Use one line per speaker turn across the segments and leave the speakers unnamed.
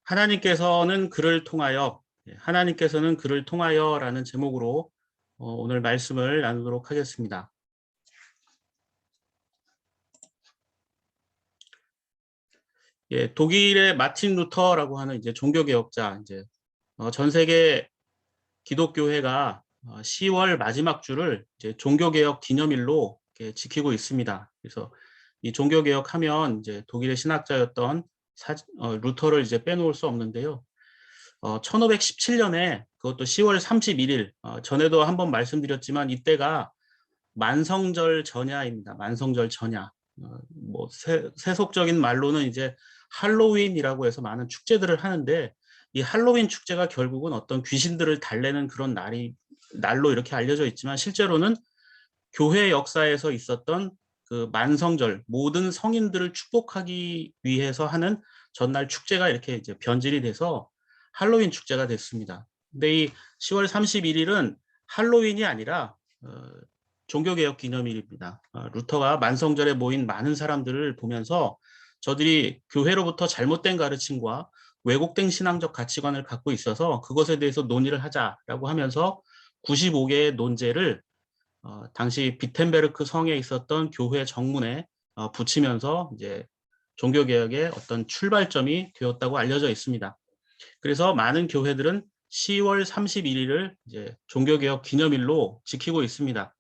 하나님께서는 그를 통하여, 하나님께서는 그를 통하여라는 제목으로 오늘 말씀을 나누도록 하겠습니다. 예, 독일의 마틴 루터라고 하는 이제 종교개혁자, 전 세계 기독교회가 10월 마지막 주를 이제 종교개혁 기념일로 이렇게 지키고 있습니다. 그래서 이 종교개혁하면 이제 독일의 신학자였던 루터를 이제 빼놓을 수 없는데요. 1517년에 그것도 10월 31일, 전에도 한번 말씀드렸지만 이때가 만성절 전야입니다. 만성절 전야. 뭐 세속적인 말로는 이제 할로윈이라고 해서 많은 축제들을 하는데 이 할로윈 축제가 결국은 어떤 귀신들을 달래는 그런 날로 이렇게 알려져 있지만 실제로는 교회 역사에서 있었던 그 만성절, 모든 성인들을 축복하기 위해서 하는 전날 축제가 이렇게 이제 변질이 돼서 할로윈 축제가 됐습니다. 근데 이 10월 31일은 할로윈이 아니라 종교개혁 기념일입니다. 루터가 만성절에 모인 많은 사람들을 보면서 저들이 교회로부터 잘못된 가르침과 왜곡된 신앙적 가치관을 갖고 있어서 그것에 대해서 논의를 하자라고 하면서 95개의 논제를 당시 비텐베르크 성에 있었던 교회 정문에 붙이면서 이제 종교개혁의 어떤 출발점이 되었다고 알려져 있습니다. 그래서 많은 교회들은 10월 31일을 이제 종교개혁 기념일로 지키고 있습니다.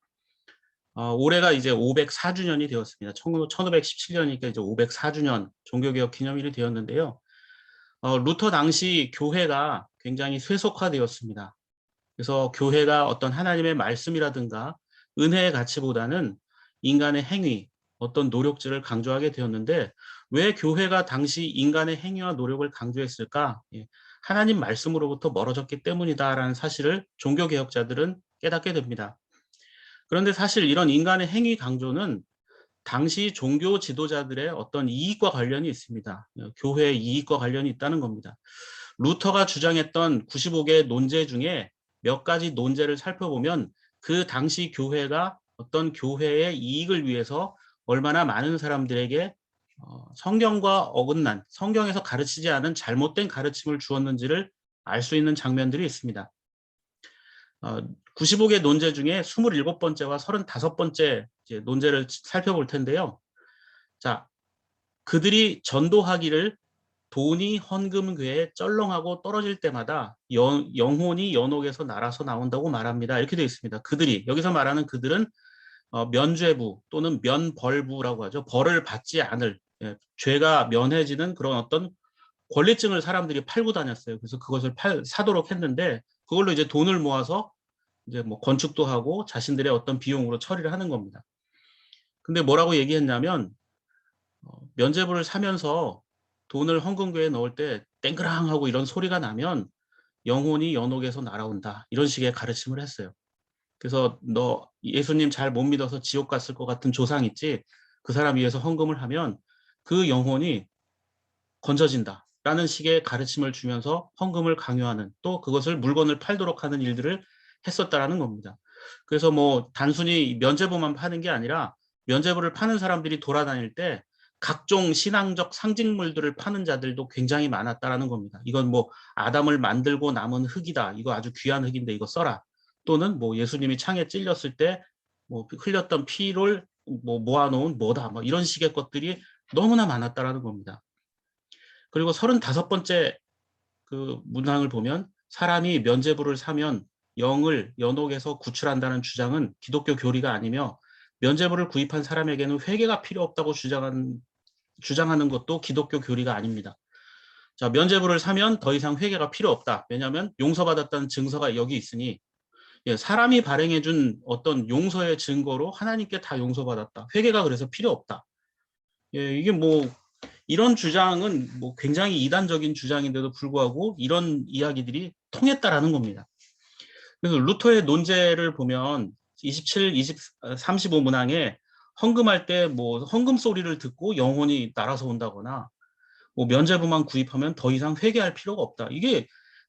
올해가 이제 504주년이 되었습니다. 1517년이니까 이제 504주년 종교개혁 기념일이 되었는데요. 루터 당시 교회가 굉장히 쇠속화되었습니다. 그래서 교회가 어떤 하나님의 말씀이라든가 은혜의 가치보다는 인간의 행위, 어떤 노력들을 강조하게 되었는데 왜 교회가 당시 인간의 행위와 노력을 강조했을까? 하나님 말씀으로부터 멀어졌기 때문이다라는 사실을 종교개혁자들은 깨닫게 됩니다. 그런데 사실 이런 인간의 행위 강조는 당시 종교 지도자들의 어떤 이익과 관련이 있습니다. 교회의 이익과 관련이 있다는 겁니다. 루터가 주장했던 95개의 논제 중에 몇 가지 논제를 살펴보면 그 당시 교회가 어떤 교회의 이익을 위해서 얼마나 많은 사람들에게 성경과 어긋난, 성경에서 가르치지 않은 잘못된 가르침을 주었는지를 알 수 있는 장면들이 있습니다. 95개 논제 중에 27번째와 35번째 논제를 살펴볼 텐데요. 자, 그들이 전도하기를 돈이 헌금궤에 쩔렁하고 떨어질 때마다 영혼이 연옥에서 날아서 나온다고 말합니다. 이렇게 되어 있습니다. 그들이, 여기서 말하는 그들은 면죄부 또는 면벌부라고 하죠. 벌을 받지 않을, 죄가 면해지는 그런 어떤 권리증을 사람들이 팔고 다녔어요. 그래서 그것을 사도록 했는데 그걸로 이제 돈을 모아서 이제 뭐 건축도 하고 자신들의 어떤 비용으로 처리를 하는 겁니다. 근데 뭐라고 얘기했냐면 면죄부를 사면서 돈을 헌금궤에 넣을 때 땡그랑하고 이런 소리가 나면 영혼이 연옥에서 날아온다. 이런 식의 가르침을 했어요. 그래서 너 예수님 잘 못 믿어서 지옥 갔을 것 같은 조상 있지? 그 사람 위해서 헌금을 하면 그 영혼이 건져진다. 라는 식의 가르침을 주면서 헌금을 강요하는 또 그것을 물건을 팔도록 하는 일들을 했었다라는 겁니다. 그래서 뭐 단순히 면죄부만 파는 게 아니라 면죄부를 파는 사람들이 돌아다닐 때 각종 신앙적 상징물들을 파는 자들도 굉장히 많았다라는 겁니다. 이건 뭐 아담을 만들고 남은 흙이다. 이거 아주 귀한 흙인데 이거 써라. 또는 뭐 예수님이 창에 찔렸을 때 뭐 흘렸던 피를 뭐 모아놓은 뭐다. 뭐 이런 식의 것들이 너무나 많았다라는 겁니다. 그리고 35번째 그 문항을 보면 사람이 면죄부를 사면 영을 연옥에서 구출한다는 주장은 기독교 교리가 아니며 면죄부를 구입한 사람에게는 회개가 필요 없다고 주장하는 것도 기독교 교리가 아닙니다. 자, 면죄부를 사면 더 이상 회개가 필요 없다. 왜냐하면 용서받았다는 증서가 여기 있으니 사람이 발행해준 어떤 용서의 증거로 하나님께 다 용서받았다. 회개가 그래서 필요 없다. 이게 뭐 이런 주장은 뭐 굉장히 이단적인 주장인데도 불구하고 이런 이야기들이 통했다라는 겁니다. 그래서 루터의 논제를 보면 27, 20, 35 문항에 헌금할 때 뭐 헌금 소리를 듣고 영혼이 날아서 온다거나 뭐 면죄부만 구입하면 더 이상 회개할 필요가 없다. 이게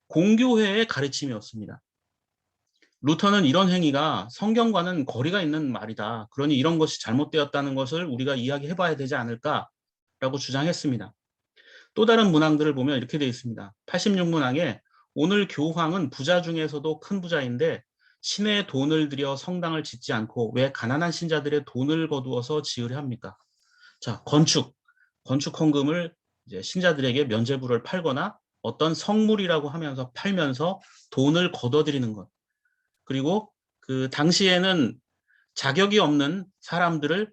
공교회의 가르침이었습니다. 루터는 이런 행위가 성경과는 거리가 있는 말이다. 그러니 이런 것이 잘못되었다는 것을 우리가 이야기해봐야 되지 않을까라고 주장했습니다. 또 다른 문항들을 보면 이렇게 되어 있습니다. 86문항에 오늘 교황은 부자 중에서도 큰 부자인데 신의 돈을 들여 성당을 짓지 않고 왜 가난한 신자들의 돈을 거두어서 지으려 합니까? 자, 건축 헌금을 이제 신자들에게 면죄부를 팔거나 어떤 성물이라고 하면서 팔면서 돈을 거둬들이는 것. 그리고 그 당시에는 자격이 없는 사람들을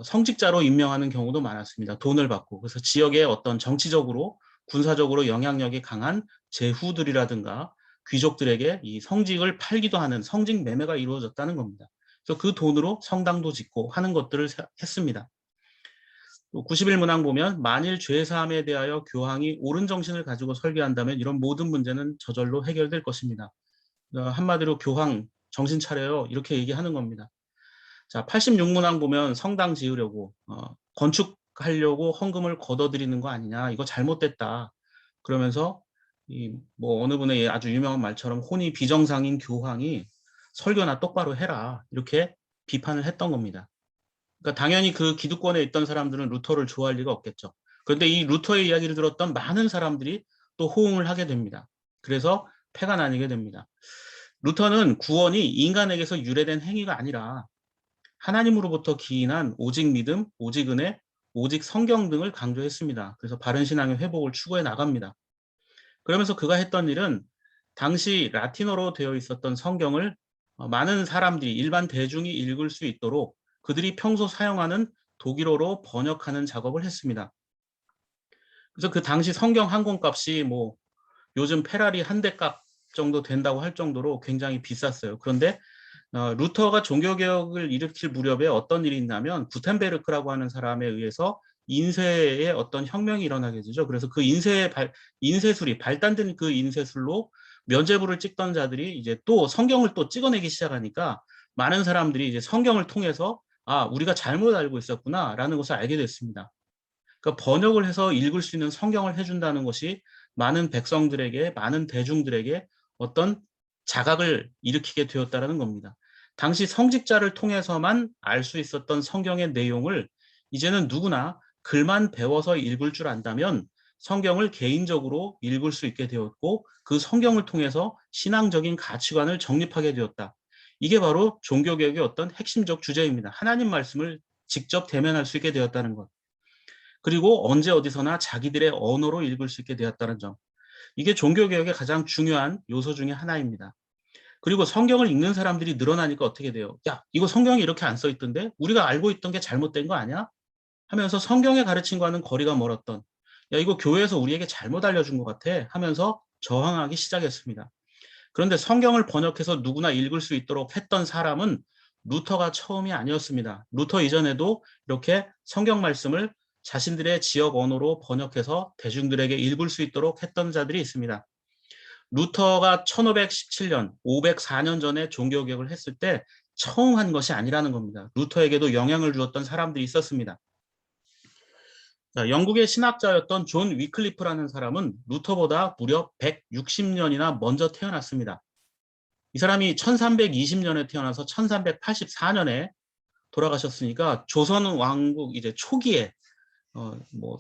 성직자로 임명하는 경우도 많았습니다. 돈을 받고. 그래서 지역의 어떤 정치적으로 군사적으로 영향력이 강한 제후들이라든가 귀족들에게 이 성직을 팔기도 하는 성직 매매가 이루어졌다는 겁니다. 그래서 그 돈으로 성당도 짓고 하는 것들을 했습니다. 91문항 보면 만일 죄사함에 대하여 교황이 옳은 정신을 가지고 설계한다면 이런 모든 문제는 저절로 해결될 것입니다. 한마디로 교황 정신 차려요 이렇게 얘기하는 겁니다. 자, 86문항 보면 성당 지으려고 건축하려고 헌금을 걷어들이는 거 아니냐 이거 잘못됐다. 그러면서 뭐 어느 분의 아주 유명한 말처럼 혼이 비정상인 교황이 설교나 똑바로 해라 이렇게 비판을 했던 겁니다. 그러니까 당연히 그 기득권에 있던 사람들은 루터를 좋아할 리가 없겠죠. 그런데 이 루터의 이야기를 들었던 많은 사람들이 또 호응을 하게 됩니다. 그래서 패가 나뉘게 됩니다. 루터는 구원이 인간에게서 유래된 행위가 아니라 하나님으로부터 기인한 오직 믿음, 오직 은혜, 오직 성경 등을 강조했습니다. 그래서 바른 신앙의 회복을 추구해 나갑니다. 그러면서 그가 했던 일은 당시 라틴어로 되어 있었던 성경을 많은 사람들이 일반 대중이 읽을 수 있도록 그들이 평소 사용하는 독일어로 번역하는 작업을 했습니다. 그래서 그 당시 성경 한 권값이 뭐 요즘 페라리 한 대 값 정도 된다고 할 정도로 굉장히 비쌌어요. 그런데 루터가 종교개혁을 일으킬 무렵에 어떤 일이 있냐면 구텐베르크라고 하는 사람에 의해서 인쇄에 어떤 혁명이 일어나게 되죠. 그래서 그 인쇄술이 발단된 그 인쇄술로 면죄부를 찍던 자들이 이제 또 성경을 또 찍어내기 시작하니까 많은 사람들이 이제 성경을 통해서 아, 우리가 잘못 알고 있었구나라는 것을 알게 됐습니다. 그러니까 번역을 해서 읽을 수 있는 성경을 해준다는 것이 많은 백성들에게, 많은 대중들에게 어떤 자각을 일으키게 되었다는 겁니다. 당시 성직자를 통해서만 알 수 있었던 성경의 내용을 이제는 누구나 글만 배워서 읽을 줄 안다면 성경을 개인적으로 읽을 수 있게 되었고 그 성경을 통해서 신앙적인 가치관을 정립하게 되었다. 이게 바로 종교개혁의 어떤 핵심적 주제입니다. 하나님 말씀을 직접 대면할 수 있게 되었다는 것. 그리고 언제 어디서나 자기들의 언어로 읽을 수 있게 되었다는 점. 이게 종교개혁의 가장 중요한 요소 중에 하나입니다. 그리고 성경을 읽는 사람들이 늘어나니까 어떻게 돼요? 야, 이거 성경에 이렇게 안 써있던데? 우리가 알고 있던 게 잘못된 거 아니야? 하면서 성경의 가르침과는 거리가 멀었던, 야, 이거 교회에서 우리에게 잘못 알려준 것 같아? 하면서 저항하기 시작했습니다. 그런데 성경을 번역해서 누구나 읽을 수 있도록 했던 사람은 루터가 처음이 아니었습니다. 루터 이전에도 이렇게 성경 말씀을 자신들의 지역 언어로 번역해서 대중들에게 읽을 수 있도록 했던 자들이 있습니다. 루터가 1517년, 504년 전에 종교개혁을 했을 때 처음 한 것이 아니라는 겁니다. 루터에게도 영향을 주었던 사람들이 있었습니다. 자, 영국의 신학자였던 존 위클리프라는 사람은 루터보다 무려 160년이나 먼저 태어났습니다. 이 사람이 1320년에 태어나서 1384년에 돌아가셨으니까 조선 왕국 이제 초기에 뭐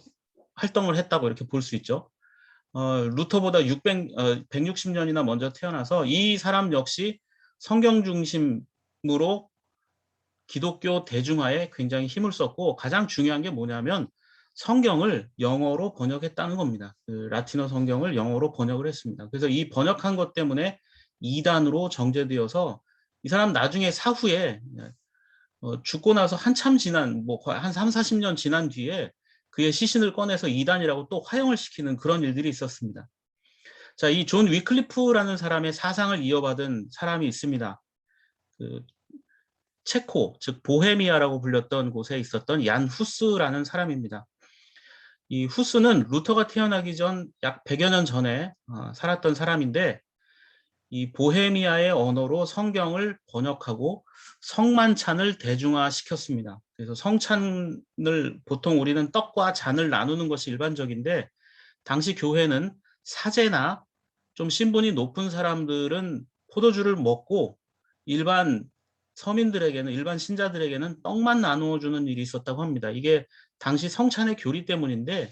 활동을 했다고 이렇게 볼 수 있죠. 루터보다 160년이나 먼저 태어나서 이 사람 역시 성경 중심으로 기독교 대중화에 굉장히 힘을 썼고 가장 중요한 게 뭐냐면 성경을 영어로 번역했다는 겁니다. 그 라틴어 성경을 영어로 번역을 했습니다. 그래서 이 번역한 것 때문에 이단으로 정제되어서 이 사람 나중에 사후에 죽고 나서 한참 지난 뭐 한 3, 40년 지난 뒤에 그의 시신을 꺼내서 이단이라고 또 화형을 시키는 그런 일들이 있었습니다. 자, 이 존 위클리프라는 사람의 사상을 이어받은 사람이 있습니다. 그 체코, 즉 보헤미아라고 불렸던 곳에 있었던 얀 후스라는 사람입니다. 이 후스는 루터가 태어나기 전 약 100여 년 전에 살았던 사람인데 이 보헤미아의 언어로 성경을 번역하고 성만찬을 대중화시켰습니다. 그래서 성찬을 보통 우리는 떡과 잔을 나누는 것이 일반적인데 당시 교회는 사제나 좀 신분이 높은 사람들은 포도주를 먹고 일반 서민들에게는 일반 신자들에게는 떡만 나누어 주는 일이 있었다고 합니다. 이게 당시 성찬의 교리 때문인데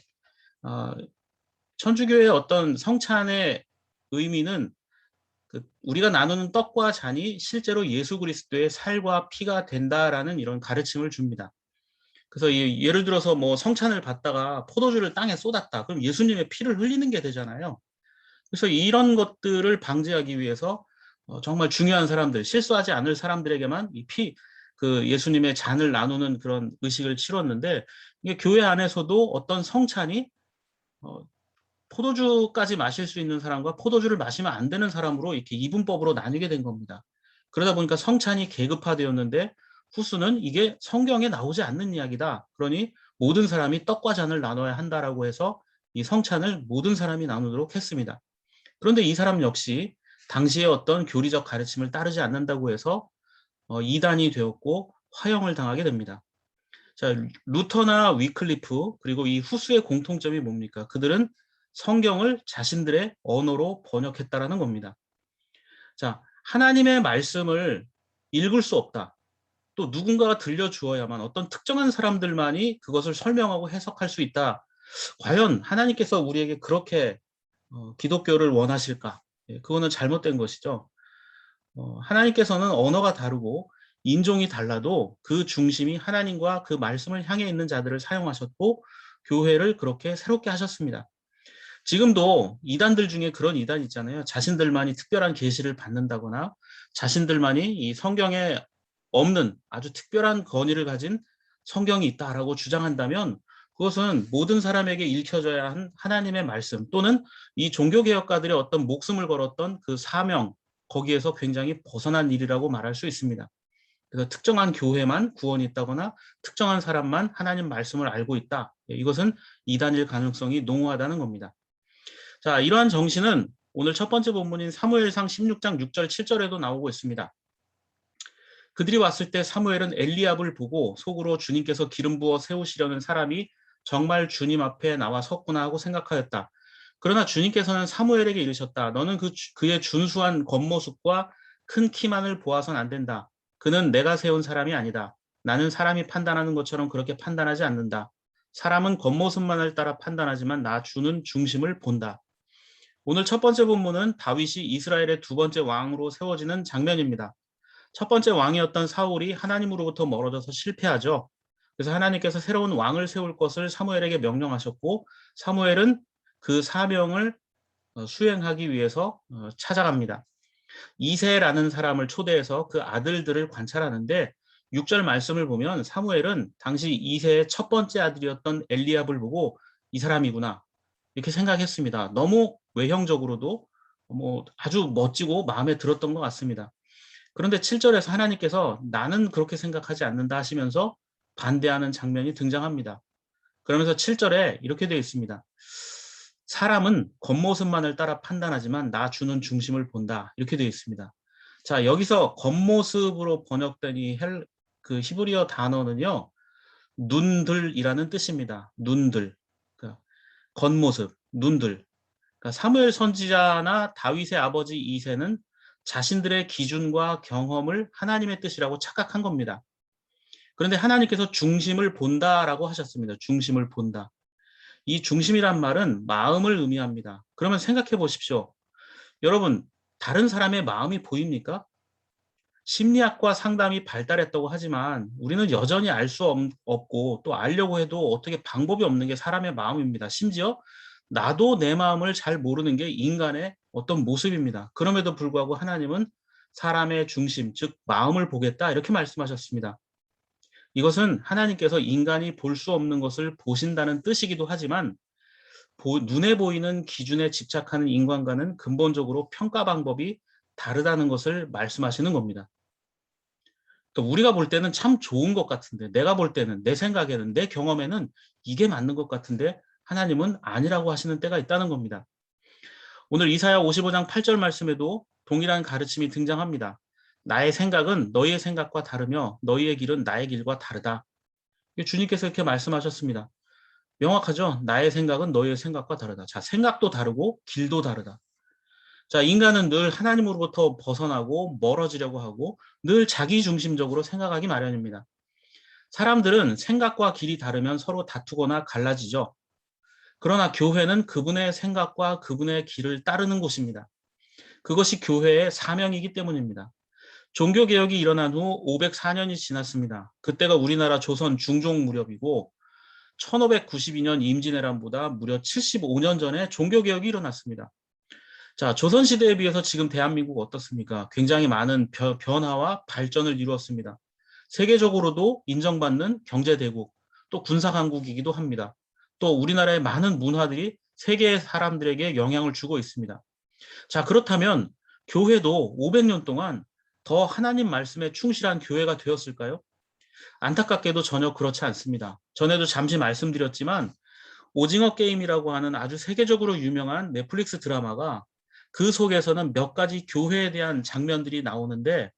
천주교의 어떤 성찬의 의미는 우리가 나누는 떡과 잔이 실제로 예수 그리스도의 살과 피가 된다라는 이런 가르침을 줍니다. 그래서 예를 들어서 뭐 성찬을 받다가 포도주를 땅에 쏟았다. 그럼 예수님의 피를 흘리는 게 되잖아요. 그래서 이런 것들을 방지하기 위해서 정말 중요한 사람들, 실수하지 않을 사람들에게만 예수님의 잔을 나누는 그런 의식을 치렀는데, 이게 교회 안에서도 어떤 성찬이 어, 포도주까지 마실 수 있는 사람과 포도주를 마시면 안 되는 사람으로 이렇게 이분법으로 나뉘게 된 겁니다. 그러다 보니까 성찬이 계급화되었는데, 후수는 이게 성경에 나오지 않는 이야기다. 그러니 모든 사람이 떡과 잔을 나눠야 한다라고 해서 이 성찬을 모든 사람이 나누도록 했습니다. 그런데 이 사람 역시 당시의 어떤 교리적 가르침을 따르지 않는다고 해서 이단이 되었고 화형을 당하게 됩니다. 자, 루터나 위클리프 그리고 이 후스의 공통점이 뭡니까? 그들은 성경을 자신들의 언어로 번역했다라는 겁니다. 자, 하나님의 말씀을 읽을 수 없다. 또 누군가가 들려주어야만 어떤 특정한 사람들만이 그것을 설명하고 해석할 수 있다. 과연 하나님께서 우리에게 그렇게 기독교를 원하실까? 예, 그거는 잘못된 것이죠. 하나님께서는 언어가 다르고 인종이 달라도 그 중심이 하나님과 그 말씀을 향해 있는 자들을 사용하셨고 교회를 그렇게 새롭게 하셨습니다. 지금도 이단들 중에 그런 이단 있잖아요. 자신들만이 특별한 계시를 받는다거나 자신들만이 이 성경에 없는 아주 특별한 권위를 가진 성경이 있다라고 주장한다면 그것은 모든 사람에게 읽혀져야 한 하나님의 말씀 또는 이 종교개혁가들의 어떤 목숨을 걸었던 그 사명 거기에서 굉장히 벗어난 일이라고 말할 수 있습니다. 그래서 특정한 교회만 구원이 있다거나 특정한 사람만 하나님 말씀을 알고 있다. 이것은 이단일 가능성이 농후하다는 겁니다. 자, 이러한 정신은 오늘 첫 번째 본문인 사무엘상 16장 6절 7절에도 나오고 있습니다. 그들이 왔을 때 사무엘은 엘리압을 보고 속으로 주님께서 기름 부어 세우시려는 사람이 정말 주님 앞에 나와 섰구나 하고 생각하였다. 그러나 주님께서는 사무엘에게 이르셨다. 너는 그의 준수한 겉모습과 큰 키만을 보아선 안 된다. 그는 내가 세운 사람이 아니다. 나는 사람이 판단하는 것처럼 그렇게 판단하지 않는다. 사람은 겉모습만을 따라 판단하지만 나 주는 중심을 본다. 오늘 첫 번째 본문은 다윗이 이스라엘의 두 번째 왕으로 세워지는 장면입니다. 첫 번째 왕이었던 사울이 하나님으로부터 멀어져서 실패하죠. 그래서 하나님께서 새로운 왕을 세울 것을 사무엘에게 명령하셨고 사무엘은 그 사명을 수행하기 위해서 찾아갑니다. 이새라는 사람을 초대해서 그 아들들을 관찰하는데 6절 말씀을 보면 사무엘은 당시 이새의 첫 번째 아들이었던 엘리압을 보고 이 사람이구나 이렇게 생각했습니다. 너무 외형적으로도 뭐 아주 멋지고 마음에 들었던 것 같습니다. 그런데 7절에서 하나님께서 나는 그렇게 생각하지 않는다 하시면서 반대하는 장면이 등장합니다. 그러면서 7절에 이렇게 되어 있습니다. 사람은 겉모습만을 따라 판단하지만 나 주는 중심을 본다. 이렇게 되어 있습니다. 자, 여기서 겉모습으로 번역된 그 히브리어 단어는요. 눈들이라는 뜻입니다. 눈들. 그러니까 겉모습, 눈들. 그러니까 사무엘 선지자나 다윗의 아버지 이새는 자신들의 기준과 경험을 하나님의 뜻이라고 착각한 겁니다. 그런데 하나님께서 중심을 본다라고 하셨습니다. 중심을 본다. 이 중심이란 말은 마음을 의미합니다. 그러면 생각해 보십시오. 여러분, 다른 사람의 마음이 보입니까? 심리학과 상담이 발달했다고 하지만 우리는 여전히 알 수 없고 또 알려고 해도 어떻게 방법이 없는 게 사람의 마음입니다. 심지어 나도 내 마음을 잘 모르는 게 인간의 어떤 모습입니다. 그럼에도 불구하고 하나님은 사람의 중심, 즉 마음을 보겠다 이렇게 말씀하셨습니다. 이것은 하나님께서 인간이 볼 수 없는 것을 보신다는 뜻이기도 하지만 눈에 보이는 기준에 집착하는 인간과는 근본적으로 평가 방법이 다르다는 것을 말씀하시는 겁니다. 그러니까 우리가 볼 때는 참 좋은 것 같은데 내가 볼 때는 내 생각에는 내 경험에는 이게 맞는 것 같은데 하나님은 아니라고 하시는 때가 있다는 겁니다. 오늘 이사야 55장 8절 말씀에도 동일한 가르침이 등장합니다. 나의 생각은 너희의 생각과 다르며 너희의 길은 나의 길과 다르다. 주님께서 이렇게 말씀하셨습니다. 명확하죠? 나의 생각은 너희의 생각과 다르다. 자, 생각도 다르고 길도 다르다. 자, 인간은 늘 하나님으로부터 벗어나고 멀어지려고 하고 늘 자기중심적으로 생각하기 마련입니다. 사람들은 생각과 길이 다르면 서로 다투거나 갈라지죠. 그러나 교회는 그분의 생각과 그분의 길을 따르는 곳입니다. 그것이 교회의 사명이기 때문입니다. 종교개혁이 일어난 후 504년이 지났습니다. 그때가 우리나라 조선 중종 무렵이고 1592년 임진왜란보다 무려 75년 전에 종교개혁이 일어났습니다. 자, 조선시대에 비해서 지금 대한민국 어떻습니까? 굉장히 많은 변화와 발전을 이루었습니다. 세계적으로도 인정받는 경제대국, 또 군사강국이기도 합니다. 또 우리나라의 많은 문화들이 세계의 사람들에게 영향을 주고 있습니다. 자, 그렇다면 교회도 500년 동안 더 하나님 말씀에 충실한 교회가 되었을까요? 안타깝게도 전혀 그렇지 않습니다. 전에도 잠시 말씀드렸지만 오징어 게임이라고 하는 아주 세계적으로 유명한 넷플릭스 드라마가 그 속에서는 몇 가지 교회에 대한 장면들이 나오는데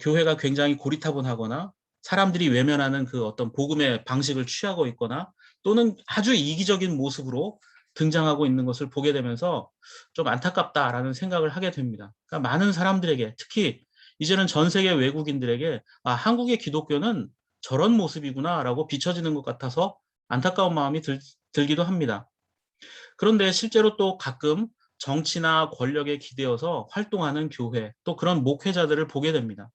교회가 굉장히 고리타분하거나 사람들이 외면하는 그 어떤 복음의 방식을 취하고 있거나 또는 아주 이기적인 모습으로 등장하고 있는 것을 보게 되면서 좀 안타깝다라는 생각을 하게 됩니다. 그러니까 많은 사람들에게 특히 이제는 전 세계 외국인들에게 아, 한국의 기독교는 저런 모습이구나라고 비춰지는 것 같아서 안타까운 마음이 들기도 합니다. 그런데 실제로 또 가끔 정치나 권력에 기대어서 활동하는 교회 또 그런 목회자들을 보게 됩니다.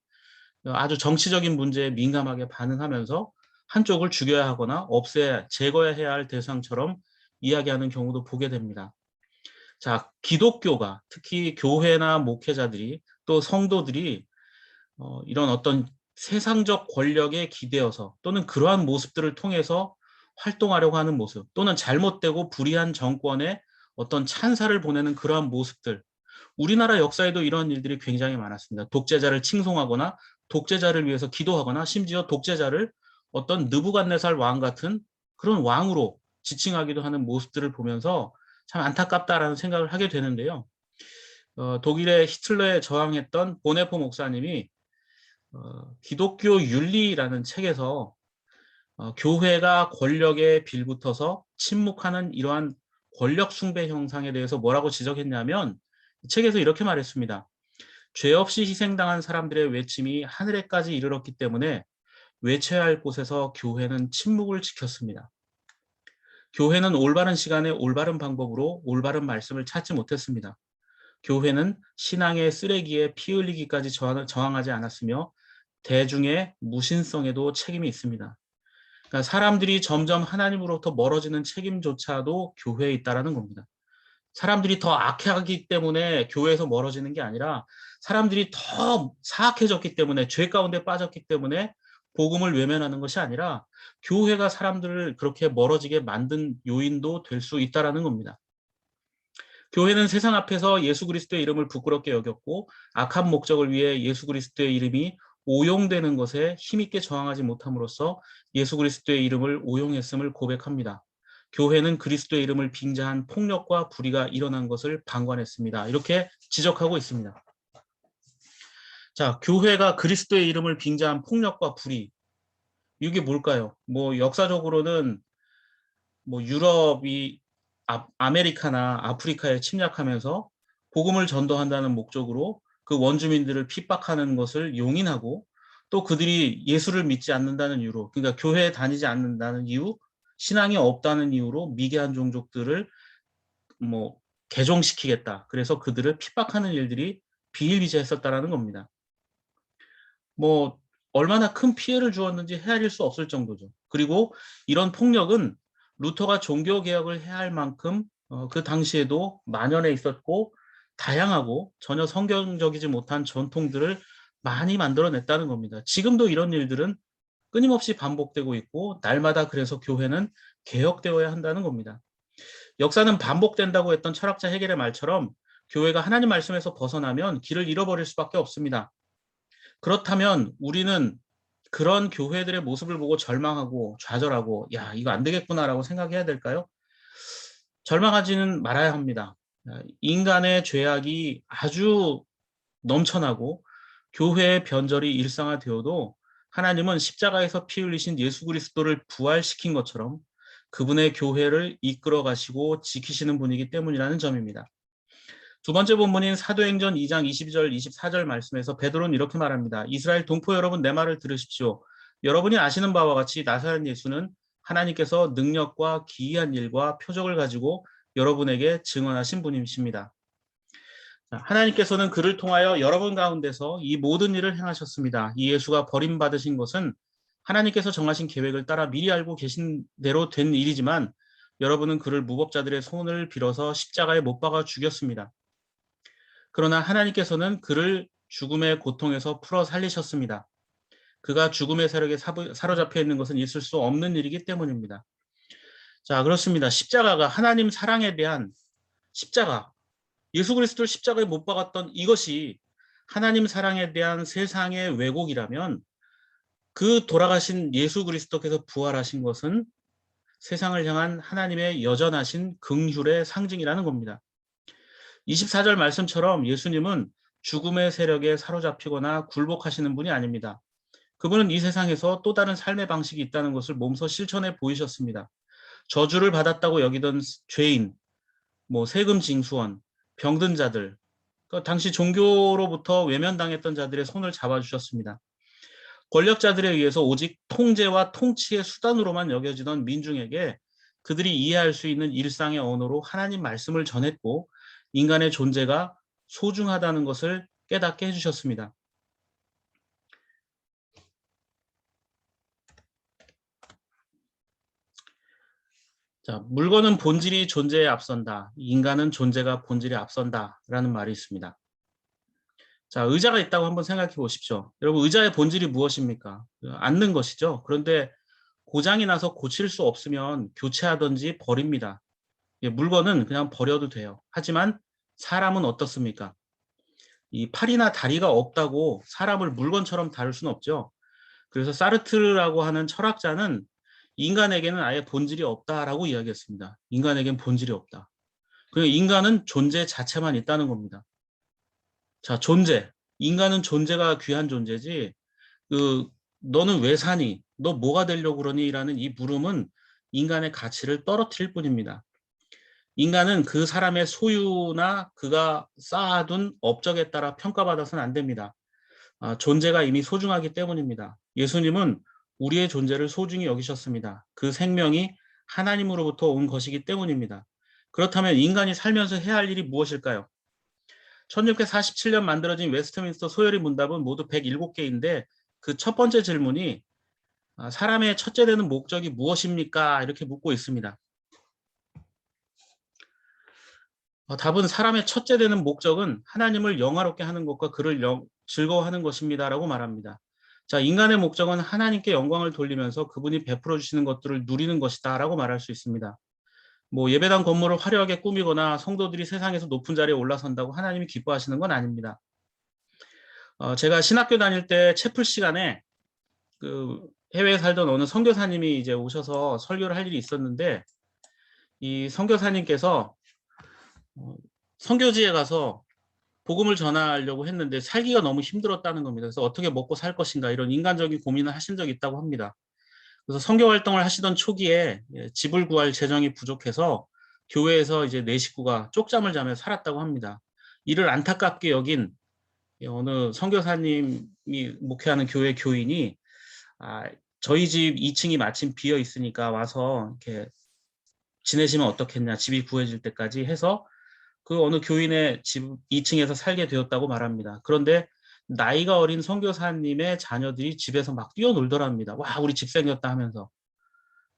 아주 정치적인 문제에 민감하게 반응하면서 한쪽을 죽여야 하거나 제거해야 할 대상처럼 이야기하는 경우도 보게 됩니다. 자, 기독교가 특히 교회나 목회자들이 또 성도들이 이런 어떤 세상적 권력에 기대어서 또는 그러한 모습들을 통해서 활동하려고 하는 모습 또는 잘못되고 불의한 정권에 어떤 찬사를 보내는 그러한 모습들 우리나라 역사에도 이런 일들이 굉장히 많았습니다. 독재자를 칭송하거나 독재자를 위해서 기도하거나 심지어 독재자를 어떤 느부갓네살 왕 같은 그런 왕으로 지칭하기도 하는 모습들을 보면서 참 안타깝다라는 생각을 하게 되는데요. 독일의 히틀러에 저항했던 보네포 목사님이 기독교 윤리라는 책에서 교회가 권력에 빌붙어서 침묵하는 이러한 권력 숭배 형상에 대해서 뭐라고 지적했냐면 이 책에서 이렇게 말했습니다. 죄 없이 희생당한 사람들의 외침이 하늘에까지 이르렀기 때문에 외쳐야 할 곳에서 교회는 침묵을 지켰습니다. 교회는 올바른 시간에 올바른 방법으로 올바른 말씀을 찾지 못했습니다. 교회는 신앙의 쓰레기에 피 흘리기까지 저항하지 않았으며 대중의 무신성에도 책임이 있습니다. 그러니까 사람들이 점점 하나님으로부터 멀어지는 책임조차도 교회에 있다라는 겁니다. 사람들이 더 악하기 때문에 교회에서 멀어지는 게 아니라 사람들이 더 사악해졌기 때문에 죄 가운데 빠졌기 때문에 복음을 외면하는 것이 아니라 교회가 사람들을 그렇게 멀어지게 만든 요인도 될 수 있다라는 겁니다. 교회는 세상 앞에서 예수 그리스도의 이름을 부끄럽게 여겼고 악한 목적을 위해 예수 그리스도의 이름이 오용되는 것에 힘있게 저항하지 못함으로써 예수 그리스도의 이름을 오용했음을 고백합니다. 교회는 그리스도의 이름을 빙자한 폭력과 불의가 일어난 것을 방관했습니다. 이렇게 지적하고 있습니다. 자, 교회가 그리스도의 이름을 빙자한 폭력과 불의, 이게 뭘까요? 뭐 역사적으로는 뭐 유럽이 아메리카나 아프리카에 침략하면서 복음을 전도한다는 목적으로 그 원주민들을 핍박하는 것을 용인하고 또 그들이 예수를 믿지 않는다는 이유로 그러니까 교회에 다니지 않는다는 이유, 신앙이 없다는 이유로 미개한 종족들을 뭐 개종시키겠다. 그래서 그들을 핍박하는 일들이 비일비재했었다라는 겁니다. 뭐 얼마나 큰 피해를 주었는지 헤아릴 수 없을 정도죠. 그리고 이런 폭력은 루터가 종교 개혁을 해야 할 만큼 그 당시에도 만연해 있었고 다양하고 전혀 성경적이지 못한 전통들을 많이 만들어냈다는 겁니다. 지금도 이런 일들은 끊임없이 반복되고 있고 날마다 그래서 교회는 개혁되어야 한다는 겁니다. 역사는 반복된다고 했던 철학자 헤겔의 말처럼 교회가 하나님 말씀에서 벗어나면 길을 잃어버릴 수밖에 없습니다. 그렇다면 우리는 그런 교회들의 모습을 보고 절망하고 좌절하고 야, 이거 안 되겠구나라고 생각해야 될까요? 절망하지는 말아야 합니다. 인간의 죄악이 아주 넘쳐나고 교회의 변절이 일상화되어도 하나님은 십자가에서 피 흘리신 예수 그리스도를 부활시킨 것처럼 그분의 교회를 이끌어 가시고 지키시는 분이기 때문이라는 점입니다. 두 번째 본문인 사도행전 2장 22절 24절 말씀에서 베드로는 이렇게 말합니다. 이스라엘 동포 여러분 내 말을 들으십시오. 여러분이 아시는 바와 같이 나사렛 예수는 하나님께서 능력과 기이한 일과 표적을 가지고 여러분에게 증언하신 분이십니다. 하나님께서는 그를 통하여 여러분 가운데서 이 모든 일을 행하셨습니다. 이 예수가 버림받으신 것은 하나님께서 정하신 계획을 따라 미리 알고 계신 대로 된 일이지만 여러분은 그를 무법자들의 손을 빌어서 십자가에 못 박아 죽였습니다. 그러나 하나님께서는 그를 죽음의 고통에서 풀어 살리셨습니다. 그가 죽음의 세력에 사로잡혀 있는 것은 있을 수 없는 일이기 때문입니다. 자, 그렇습니다. 십자가가 하나님 사랑에 대한 십자가, 예수 그리스도를 십자가에 못 박았던 이것이 하나님 사랑에 대한 세상의 왜곡이라면 그 돌아가신 예수 그리스도께서 부활하신 것은 세상을 향한 하나님의 여전하신 긍휼의 상징이라는 겁니다. 24절 말씀처럼 예수님은 죽음의 세력에 사로잡히거나 굴복하시는 분이 아닙니다. 그분은 이 세상에서 또 다른 삶의 방식이 있다는 것을 몸소 실천해 보이셨습니다. 저주를 받았다고 여기던 죄인, 세금 징수원, 병든 자들, 당시 종교로부터 외면당했던 자들의 손을 잡아주셨습니다. 권력자들에 의해서 오직 통제와 통치의 수단으로만 여겨지던 민중에게 그들이 이해할 수 있는 일상의 언어로 하나님 말씀을 전했고 인간의 존재가 소중하다는 것을 깨닫게 해주셨습니다. 자, 물건은 본질이 존재에 앞선다. 인간은 존재가 본질에 앞선다라는 말이 있습니다. 자, 의자가 있다고 한번 생각해 보십시오. 여러분, 의자의 본질이 무엇입니까? 앉는 것이죠. 그런데 고장이 나서 고칠 수 없으면 교체하든지 버립니다. 물건은 그냥 버려도 돼요. 하지만 사람은 어떻습니까? 이 팔이나 다리가 없다고 사람을 물건처럼 다룰 수는 없죠. 그래서 사르트르라고 하는 철학자는 인간에게는 아예 본질이 없다라고 이야기했습니다. 인간에겐 본질이 없다. 그냥 인간은 존재 자체만 있다는 겁니다. 자, 존재. 인간은 존재가 귀한 존재지. 너는 왜 사니? 너 뭐가 되려고 그러니? 라는 이 물음은 인간의 가치를 떨어뜨릴 뿐입니다. 인간은 그 사람의 소유나 그가 쌓아둔 업적에 따라 평가받아서는 안 됩니다. 존재가 이미 소중하기 때문입니다. 예수님은 우리의 존재를 소중히 여기셨습니다. 그 생명이 하나님으로부터 온 것이기 때문입니다. 그렇다면 인간이 살면서 해야 할 일이 무엇일까요? 1647년 만들어진 웨스트민스터 소요리 문답은 모두 107개인데 그 첫 번째 질문이 사람의 첫째 되는 목적이 무엇입니까? 이렇게 묻고 있습니다. 답은 사람의 첫째 되는 목적은 하나님을 영화롭게 하는 것과 그를 즐거워하는 것입니다. 라고 말합니다. 자, 인간의 목적은 하나님께 영광을 돌리면서 그분이 베풀어 주시는 것들을 누리는 것이다. 라고 말할 수 있습니다. 예배당 건물을 화려하게 꾸미거나 성도들이 세상에서 높은 자리에 올라선다고 하나님이 기뻐하시는 건 아닙니다. 제가 신학교 다닐 때 채플 시간에 해외에 살던 어느 선교사님이 이제 오셔서 설교를 할 일이 있었는데 이 선교사님께서 선교지에 가서 복음을 전하려고 했는데 살기가 너무 힘들었다는 겁니다. 그래서 어떻게 먹고 살 것인가 이런 인간적인 고민을 하신 적이 있다고 합니다. 그래서 선교 활동을 하시던 초기에 집을 구할 재정이 부족해서 교회에서 이제 네 식구가 쪽잠을 자며 살았다고 합니다. 이를 안타깝게 여긴 어느 선교사님이 목회하는 교회 교인이 저희 집 2층이 마침 비어 있으니까 와서 이렇게 지내시면 어떻겠냐, 집이 구해질 때까지 해서 그 어느 교인의 집 2층에서 살게 되었다고 말합니다. 그런데 나이가 어린 선교사님의 자녀들이 집에서 막 뛰어놀더랍니다. 와, 우리 집 생겼다 하면서.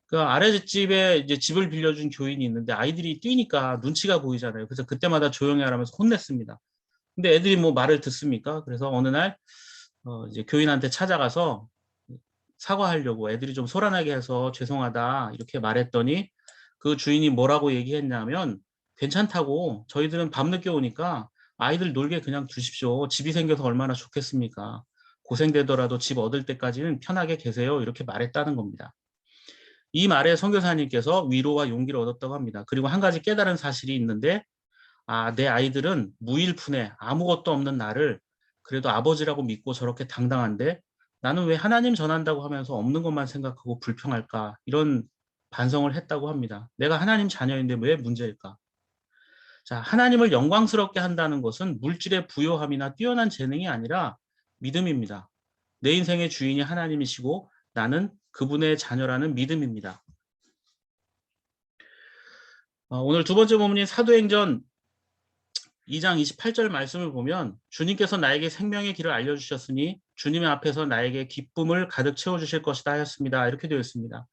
그 아랫집에 이제 집을 빌려준 교인이 있는데 아이들이 뛰니까 눈치가 보이잖아요. 그래서 그때마다 조용히 하라면서 혼냈습니다. 근데 애들이 말을 듣습니까? 그래서 어느 날 이제 교인한테 찾아가서 사과하려고 애들이 좀 소란하게 해서 죄송하다 이렇게 말했더니 그 주인이 뭐라고 얘기했냐면 괜찮다고 저희들은 밤늦게 오니까 아이들 놀게 그냥 두십시오. 집이 생겨서 얼마나 좋겠습니까? 고생되더라도 집 얻을 때까지는 편하게 계세요. 이렇게 말했다는 겁니다. 이 말에 선교사님께서 위로와 용기를 얻었다고 합니다. 그리고 한 가지 깨달은 사실이 있는데 내 아이들은 무일푼에 아무것도 없는 나를 그래도 아버지라고 믿고 저렇게 당당한데 나는 왜 하나님 전한다고 하면서 없는 것만 생각하고 불평할까? 이런 반성을 했다고 합니다. 내가 하나님 자녀인데 왜 문제일까? 자, 하나님을 영광스럽게 한다는 것은 물질의 부요함이나 뛰어난 재능이 아니라 믿음입니다. 내 인생의 주인이 하나님이시고 나는 그분의 자녀라는 믿음입니다. 오늘 두 번째 본문인 사도행전 2장 28절 말씀을 보면 주님께서 나에게 생명의 길을 알려주셨으니 주님의 앞에서 나에게 기쁨을 가득 채워주실 것이다 하였습니다. 이렇게 되어 있습니다.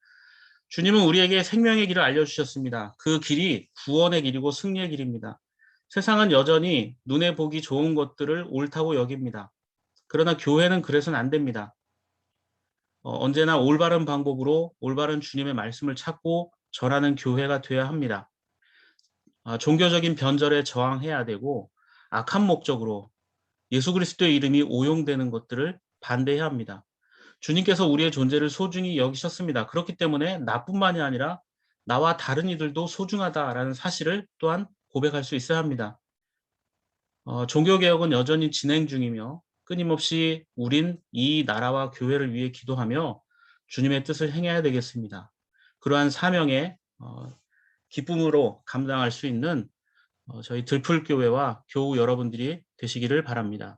주님은 우리에게 생명의 길을 알려주셨습니다. 그 길이 구원의 길이고 승리의 길입니다. 세상은 여전히 눈에 보기 좋은 것들을 옳다고 여깁니다. 그러나 교회는 그래서는 안 됩니다. 언제나 올바른 방법으로 올바른 주님의 말씀을 찾고 전하는 교회가 되어야 합니다. 종교적인 변절에 저항해야 되고 악한 목적으로 예수 그리스도의 이름이 오용되는 것들을 반대해야 합니다. 주님께서 우리의 존재를 소중히 여기셨습니다. 그렇기 때문에 나뿐만이 아니라 나와 다른 이들도 소중하다라는 사실을 또한 고백할 수 있어야 합니다. 종교개혁은 여전히 진행 중이며 끊임없이 우린 이 나라와 교회를 위해 기도하며 주님의 뜻을 행해야 되겠습니다. 그러한 사명에 기쁨으로 감당할 수 있는 저희 들풀교회와 교우 여러분들이 되시기를 바랍니다.